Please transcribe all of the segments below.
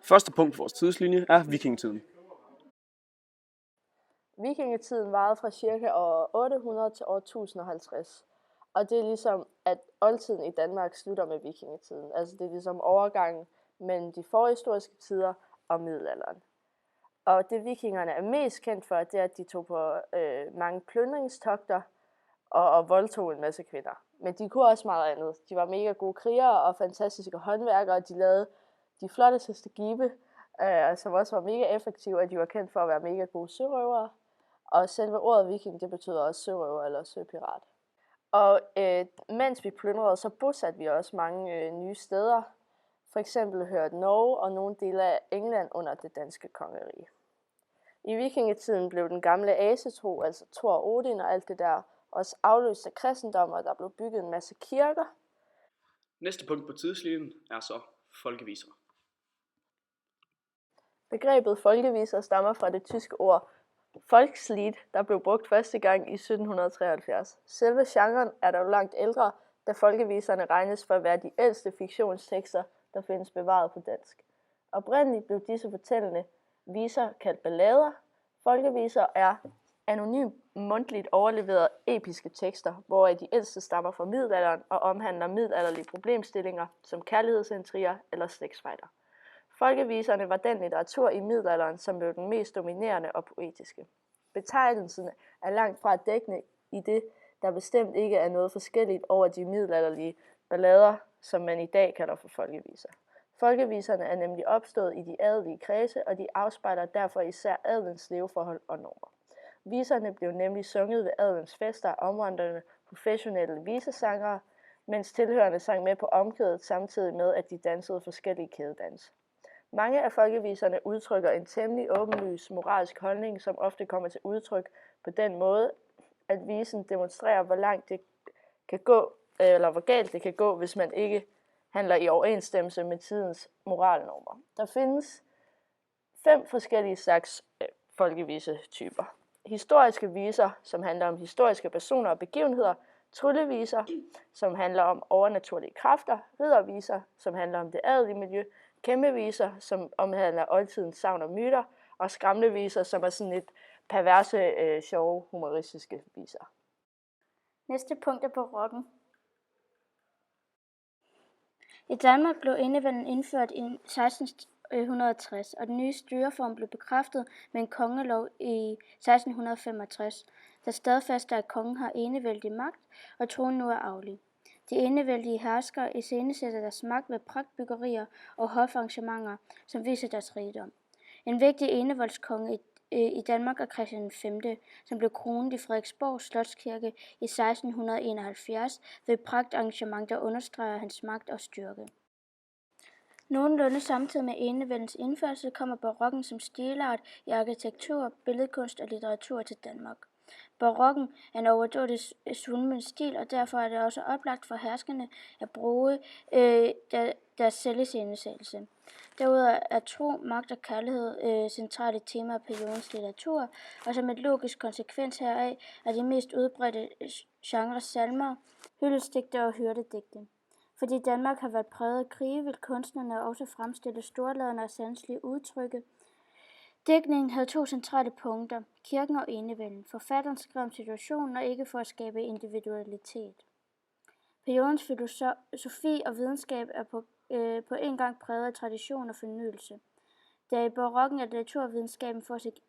Første punkt på vores tidslinje er vikingetiden. Vikingetiden varede fra ca. år 800 til år 1050. Og det er ligesom, at oldtiden i Danmark slutter med vikingetiden. Altså det er ligesom overgangen mellem de forhistoriske tider og middelalderen. Og det vikingerne er mest kendt for, det er, at de tog på mange plyndringstogter og voldtog en masse kvinder. Men de kunne også meget andet. De var mega gode krigere og fantastiske håndværkere. De lavede de flotteste skibe, som også var mega effektive, og de var kendt for at være mega gode sørøvere. Og selve ordet viking, det betyder også sørøver eller søpirat. Og mens vi plyndrede, så bosatte vi også mange nye steder. For eksempel hørte Norge og nogle dele af England under det danske kongerige. I vikingetiden blev den gamle asetro, altså Thor og Odin og alt det der, også afløst af kristendom, og der blev bygget en masse kirker. Næste punkt på tidslinjen er så folkeviser. Begrebet folkeviser stammer fra det tyske ord Volkslied, der blev brugt første gang i 1773. Selve genren er dog langt ældre, da folkeviserne regnes for at være de ældste fiktionstekster, der findes bevaret på dansk. Oprindeligt blev disse fortællende viser kaldt ballader. Folkeviser er anonymt mundtligt overleverede episke tekster, hvoraf de ældste stammer fra middelalderen og omhandler middelalderlige problemstillinger som kærlighedsintriger eller slægtsfejder. Folkeviserne var den litteratur i middelalderen, som blev den mest dominerende og poetiske. Betegnelsen er langt fra dækkende i det, der bestemt ikke er noget forskelligt over de middelalderlige ballader, som man i dag kalder for folkeviser. Folkeviserne er nemlig opstået i de adelige kredse, og de afspejler derfor især adelens leveforhold og normer. Viserne blev nemlig sunget ved adelens fester af omvandrende professionelle visesangere, mens tilhørende sang med på omkvædet samtidig med, at de dansede forskellige kædedans. Mange af folkeviserne udtrykker en temmelig åbenlys moralsk holdning, som ofte kommer til udtryk på den måde, at visen demonstrerer, hvor langt det kan gå, eller hvor galt det kan gå, hvis man ikke handler i overensstemmelse med tidens moralnormer. Der findes 5 forskellige slags folkevisetyper. Historiske viser, som handler om historiske personer og begivenheder, trylleviser, som handler om overnaturlige kræfter, ridderviser, som handler om det adelige miljø, kæmpeviser, som omhandler oldtidens sagn og myter, og skræmleviser, som er sådan lidt perverse, sjove, humoristiske viser. Næste punkt er på rocken. I Danmark blev enevælden indført i 1660, og den nye styreform blev bekræftet med en kongelov i 1665, der stadfæster, at kongen har enevældig magt, og tronen nu er arvelig. De enevældige herskere iscenesætter deres magt ved pragtbyggerier og hofarrangementer, som viser deres rigdom. En vigtig enevoldskonge i Danmark er Christian V, som blev kronet i Frederiksborg Slotskirke i 1671 ved et pragtarrangement, der understreger hans magt og styrke. Nogenlunde samtidig med enevældens indførsel kommer barokken som stilart i arkitektur, billedkunst og litteratur til Danmark. Barokken er en overdådig svulmen stil, og derfor er det også oplagt for herskerne at bruge deres selviscenesættelse. Derudover er tro, magt og kærlighed centrale temaer i periodens litteratur, og som et logisk konsekvens heraf er de mest udbredte genrer salmer, hyldestdigte og hyrdedigte. Fordi Danmark har været præget af krige, vil kunstnerne også fremstille storladende og sanselige udtrykke. Digtningen havde 2 centrale punkter, kirken og enevælden. Forfatteren skrev om situationen og ikke for at skabe individualitet. Periodens filosofi og videnskab er på en gang præget af tradition og fornyelse. Da i barokken er naturvidenskaben for sit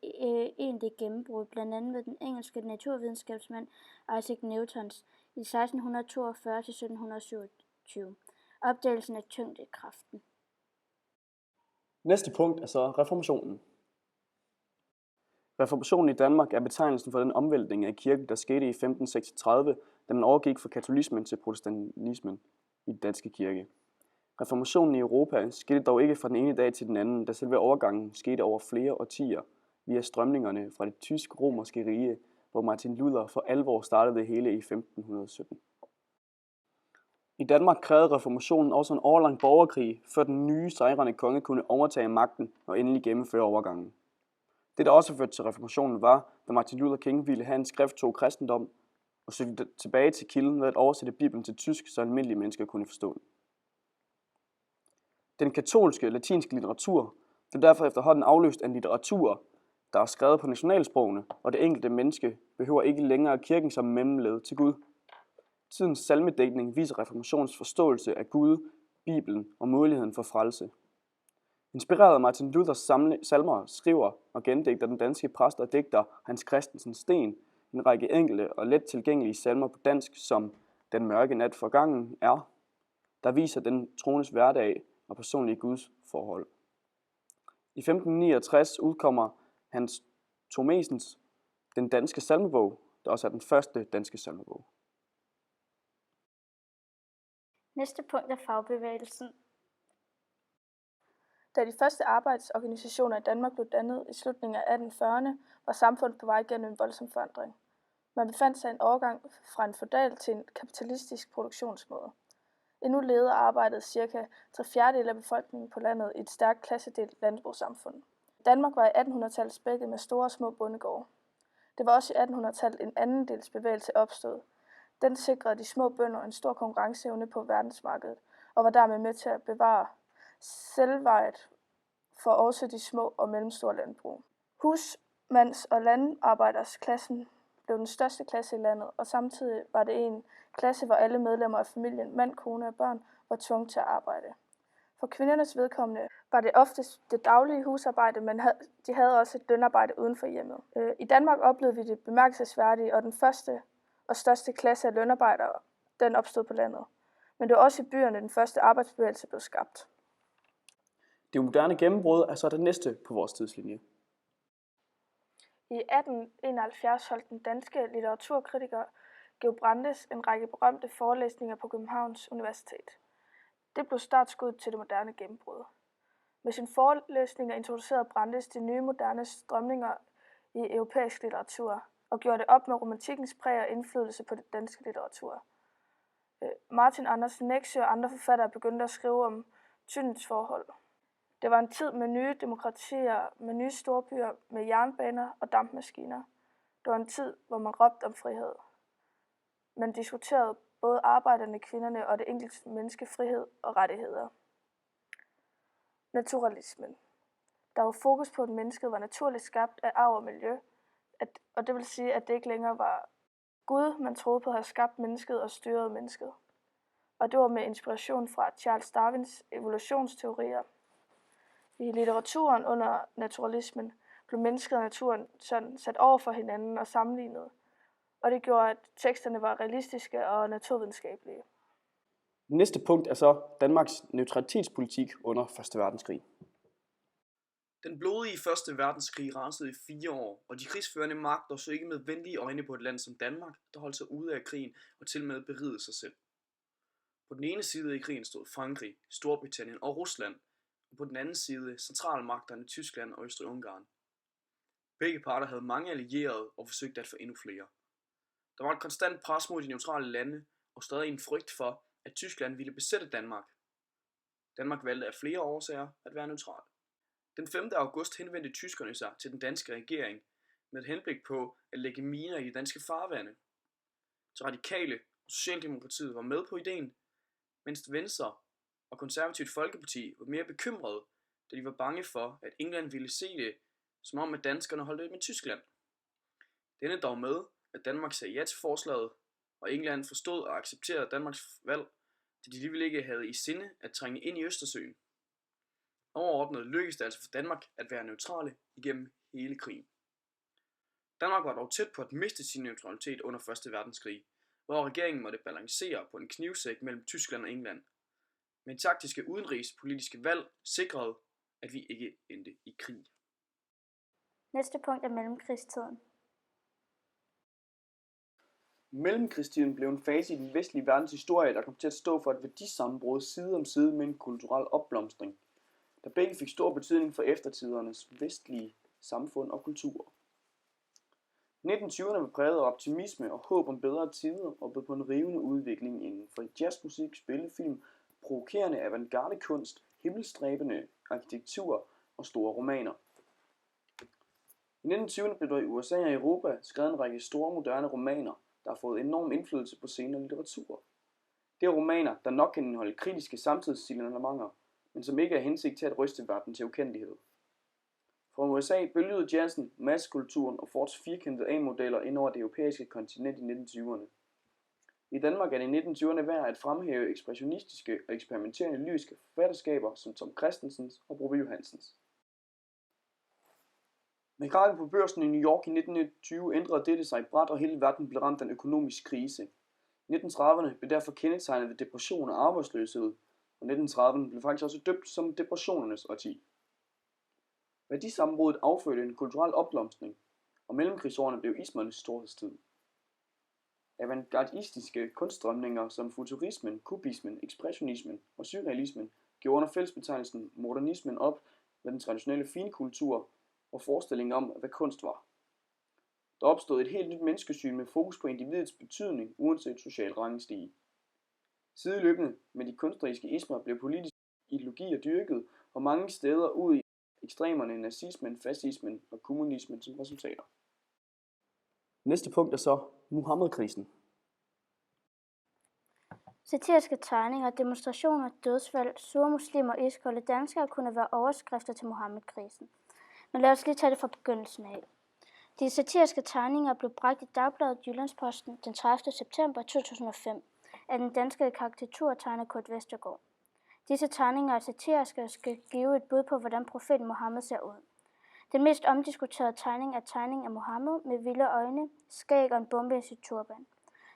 egentlige gennembrud, blandt andet ved den engelske naturvidenskabsmand Isaac Newtons i 1642-1727. Opdagelsen af tyngdekraften. Næste punkt er så reformationen. Reformationen i Danmark er betegnelsen for den omvæltning af kirken, der skete i 1536, da man overgik fra katolismen til protestantismen i den danske kirke. Reformationen i Europa skete dog ikke fra den ene dag til den anden, da selve overgangen skete over flere årtier via strømningerne fra det tysk-romerske rige, hvor Martin Luther for alvor startede det hele i 1517. I Danmark krævede reformationen også en årlang borgerkrig, før den nye sejrende konge kunne overtage magten og endelig gennemføre overgangen. Det, der også førte til reformationen, var, da Martin Luther King ville have en skrifttog kristendom og søgte tilbage til kilden ved at oversætte Bibelen til tysk, så almindelige mennesker kunne forstå den. Den katolske latinske litteratur blev derfor efterhånden afløst af en litteratur, der er skrevet på nationalsprogene, og det enkelte menneske behøver ikke længere kirken som mellemled til Gud. Tidens salmedækning viser reformationens forståelse af Gud, Bibelen og muligheden for frelse. Inspireret af Martin Luthers salmer skriver og gendigter den danske præst og digter Hans Christensen Sten en række enkle og let tilgængelige salmer på dansk, som Den mørke nat forgangen er, der viser den troendes hverdag og personlige Guds forhold. I 1569 udkommer Hans Thomesens Den danske salmebog, der også er den første danske salmebog. Næste punkt er fagbevægelsen. Da de første arbejdsorganisationer i Danmark blev dannet i slutningen af 1840'erne, var samfundet på vej gennem en voldsom forandring. Man befandt sig i en overgang fra en feudal til en kapitalistisk produktionsmåde. Endnu levede og arbejdede ca. 3/4 af befolkningen på landet i et stærkt klassedelt landbrugssamfund. Danmark var i 1800-tallet spækket med store og små bondegårde. Det var også i 1800-tallet en anden dels bevægelse opstod. Den sikrede de små bønder en stor konkurrenceevne på verdensmarkedet og var dermed med til at bevare selvvejet for også de små og mellemstore landbrug. Husmands- og landarbejdersklassen blev den største klasse i landet, og samtidig var det en klasse, hvor alle medlemmer af familien, mand, kone og børn, var tvunget til at arbejde. For kvindernes vedkommende var det oftest det daglige husarbejde, men de havde også et lønarbejde uden for hjemmet. I Danmark oplevede vi det bemærkelsesværdige, og den første og største klasse af lønarbejdere, den opstod på landet. Men det var også i byerne, den første arbejdsbevægelse blev skabt. Det moderne gennembrud er så det næste på vores tidslinje. I 1871 holdt den danske litteraturkritiker Georg Brandes en række berømte forelæsninger på Københavns Universitet. Det blev startskuddet til det moderne gennembrud. Med sine forelæsninger introducerede Brandes de nye moderne strømninger i europæisk litteratur og gjorde det op med romantikkens præg og indflydelse på det danske litteratur. Martin Andersen Nexø og andre forfattere begyndte at skrive om tyndens forhold. Det var en tid med nye demokratier, med nye storbyer, med jernbaner og dampmaskiner. Det var en tid, hvor man råbte om frihed. Man diskuterede både arbejderne, kvinderne og det enkelte menneske frihed og rettigheder. Naturalismen. Der var fokus på, at mennesket var naturligt skabt af arv og miljø, og det vil sige, at det ikke længere var Gud, man troede på at have skabt mennesket og styret mennesket. Og det var med inspiration fra Charles Darwins evolutionsteorier. I litteraturen under naturalismen blev mennesket og naturen sådan sat over for hinanden og sammenlignet, og det gjorde, at teksterne var realistiske og naturvidenskabelige. Næste punkt er så Danmarks neutralitetspolitik under 1. verdenskrig. Den blodige 1. verdenskrig rasede i 4 år, og de krigsførende magter så ikke med venlige øjne på et land som Danmark, der holdt sig ude af krigen og til med berigede sig selv. På den ene side i krigen stod Frankrig, Storbritannien og Rusland, og på den anden side centralmagterne Tyskland og Østrig-Ungarn. Begge parter havde mange allierede og forsøgte at få endnu flere. Der var et konstant pres mod de neutrale lande, og stadig en frygt for, at Tyskland ville besætte Danmark. Danmark valgte af flere årsager at være neutral. Den 5. august henvendte tyskerne sig til den danske regering med et henblik på at lægge miner i de danske farvande. De radikale og Socialdemokratiet var med på ideen, mens Venstre og Konservativt Folkeparti var mere bekymrede, da de var bange for, at England ville se det, som om at danskerne holdt det med Tyskland. Denne dog med, at Danmark sagde ja til forslaget, og England forstod og accepterede Danmarks valg, da de alligevel ikke havde i sinde at trænge ind i Østersøen. Overordnet lykkedes det altså for Danmark at være neutrale igennem hele krigen. Danmark var dog tæt på at miste sin neutralitet under 1. verdenskrig, hvor regeringen måtte balancere på en knivsæk mellem Tyskland og England. Men taktiske udenrigspolitiske valg sikrede, at vi ikke endte i krig. Næste punkt er mellemkrigstiden. Mellemkrigstiden blev en fase i den vestlige verdens historie, der kom til at stå for et værdisammenbrud side om side med en kulturel opblomstring, der begge fik stor betydning for eftertidernes vestlige samfund og kultur. 1920'erne var præget af optimisme og håb om bedre tider og bød på en rivende udvikling inden for jazzmusik, spillefilm, provokerende avantgarde-kunst, himmelstræbende arkitektur og store romaner. I 1920'erne blev der i USA og Europa skrevet en række store moderne romaner, der har fået enorm indflydelse på senere litteratur. Det er romaner, der nok kan indeholde kritiske samtidssignalementer, men som ikke er hensigt til at ryste verden til ukendelighed. Fra USA bølgede jazzen, massekulturen og Fords firkantede A-modeller ind over det europæiske kontinent i 1920'erne. I Danmark er det i 1920'erne værd at fremhæve ekspressionistiske og eksperimenterende lyriske forfatterskaber som Tom Kristensens og Brobe Johansens. Med kravet på børsen i New York i 1920 ændrede dette sig brat, og hele verden blev ramt af en økonomisk krise. 1930'erne blev derfor kendetegnet ved depression og arbejdsløshed, og 1930'erne blev faktisk også døbt som depressionernes årti. Værdisammenbruddet affødte en kulturel opblomstring, og mellemkrigsårene blev ismernes storhedstid. Avantgardistiske kunststrømninger som futurismen, kubismen, ekspressionismen og surrealismen gjorde under fællesbetegnelsen modernismen op med den traditionelle finkultur og forestillingen om, hvad kunst var. Der opstod et helt nyt menneskesyn med fokus på individets betydning uanset social rangstige. Sideløbende med de kunstneriske ismer blev politiske ideologier dyrket, og mange steder ud i ekstremerne nazismen, fascismen og kommunismen som resultater. Næste punkt er så Muhammedkrisen. Satiriske tegninger, demonstrationer, dødsfald, sure muslimer og iskolde danskere kunne være overskrifter til Muhammedkrisen. Men lad os lige tage det fra begyndelsen af. De satiriske tegninger blev bragt i Dagbladet Jyllandsposten den 30. september 2005 af den danske karikaturtegner Kurt Vestergaard. Disse tegninger er satiriske og skal give et bud på, hvordan profeten Muhammed ser ud. Den mest omdiskuterede tegning er tegningen af Muhammed med vilde øjne, skæg og en bombe i sit turban.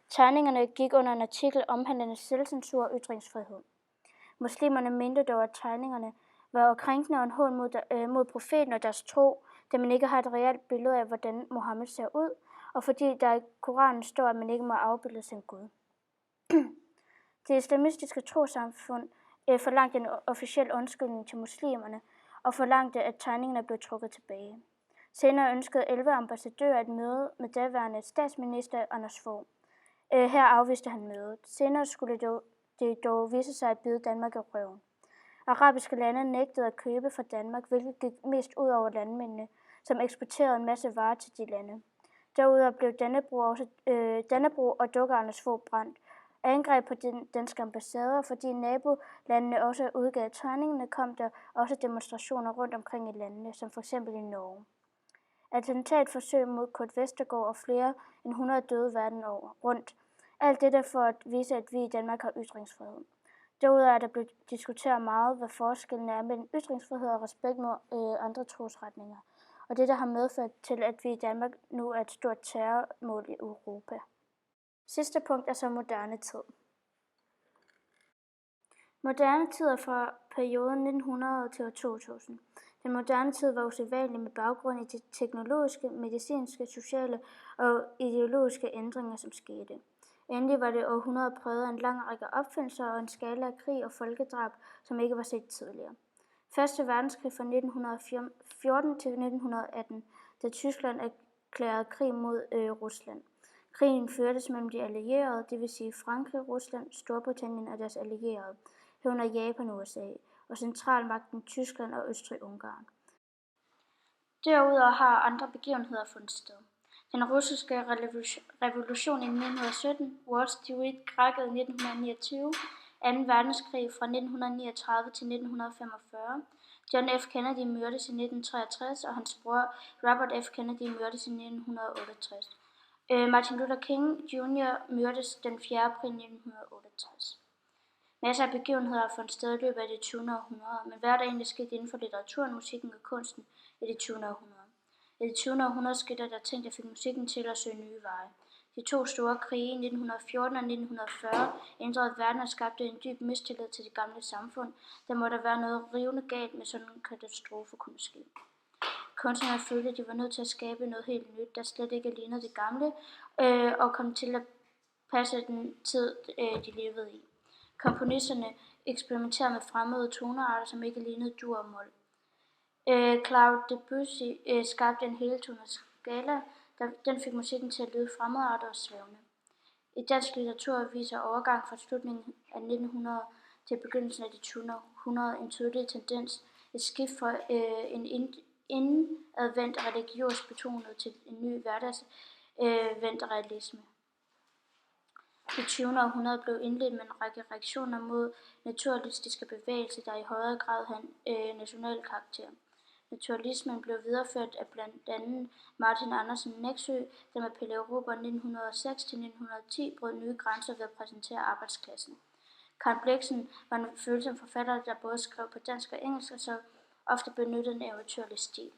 Tegningerne gik under en artikel omhandlende selvcensur og ytringsfrihed. Muslimerne mente dog, at tegningerne var krænkende og en hån mod profeten og deres tro, da man ikke har et reelt billede af, hvordan Muhammed ser ud, og fordi der i Koranen står, at man ikke må afbilde sin Gud. Det islamistiske trossamfund forlangte en officiel undskyldning til muslimerne, og forlangte, at tegningerne blev trukket tilbage. Senere ønskede 11 ambassadører et møde med daværende statsminister Anders Fogh. Her afviste han mødet. Senere skulle det dog vise sig at bide Danmark i røven. Arabiske lande nægtede at købe fra Danmark, hvilket gik mest ud over landmændene, som eksporterede en masse varer til de lande. Derudover blev Dannebrog og dukker Anders Fogh brændt. Angreb på den danske ambassader, fordi nabolandene også udgav tegningerne, kom der også demonstrationer rundt omkring i landene, som f.eks. i Norge. Attentatforsøg mod Kurt Vestergaard og flere end 100 døde verden over rundt. Alt dette for at vise, at vi i Danmark har ytringsfrihed. Derudover er der blevet diskuteret meget, hvad forskellen er mellem ytringsfrihed og respekt mod andre trosretninger. Og dette har medført til, at vi i Danmark nu er et stort terrormål i Europa. Sidste punkt er så moderne tid. Moderne tid er fra perioden 1900 til 2000. Den moderne tid var usædvanlig med baggrund i de teknologiske, medicinske, sociale og ideologiske ændringer, som skete. Endelig var det århundrede præget af en lang række opfindelser og en skala af krig og folkedrab, som ikke var set tidligere. Første verdenskrig fra 1914 til 1918, da Tyskland erklærede krig mod Rusland. Krigen førtes mellem de allierede, det vil sige Frankrig, Rusland, Storbritannien og deres allierede, herunder Japan og USA, og centralmagten Tyskland og Østrig-Ungarn. Derudover har andre begivenheder fundet sted. Den russiske revolution i 1917, Wall Street krakkede i 1929, 2. verdenskrig fra 1939 til 1945, John F. Kennedy myrdes i 1963, og hans bror Robert F. Kennedy myrdes i 1968. Martin Luther King Jr. myrdes den 4. april 1968. Masser af begivenheder har fundet sted i løbet af det 20. århundrede, men hvad er der egentlig sket inden for litteraturen, musikken og kunsten i det 20. århundrede? I det 20. århundrede skete der ting, der fik musikken til at søge nye veje. De to store krige i 1914 og 1940 ændrede verden og skabte en dyb mistillid til det gamle samfund. Der må der være noget rivende galt med sådan en katastrofe kunne ske. Kunstnerne følte, at de var nødt til at skabe noget helt nyt, der slet ikke lignede det gamle, og kom til at passe den tid, de levede i. Komponisterne eksperimenterede med fremmede tonearter, som ikke lignede dur og mol. Claude Debussy skabte en heltonet skala, den fik musikken til at lyde fremmedartet og svævende. I dansk litteratur viser overgang fra slutningen af 1900 til begyndelsen af det 20. århundrede en tydelig tendens, et skift fra en indadvendt religiøs betonet til en ny hverdagsvendt realisme. det 20. århundrede blev indledt med en række reaktioner mod naturalistiske bevægelser, der i højere grad havde national karakter. Naturalismen blev videreført af blandt andet Martin Andersen Nexø, der med Pelle Erobreren 1906-1910 brød nye grænser ved at præsentere arbejdsklassen. Karen Blixen var en følsom forfatter, der både skrev på dansk og engelsk, og så ofte benyttede en eventyrlig stil.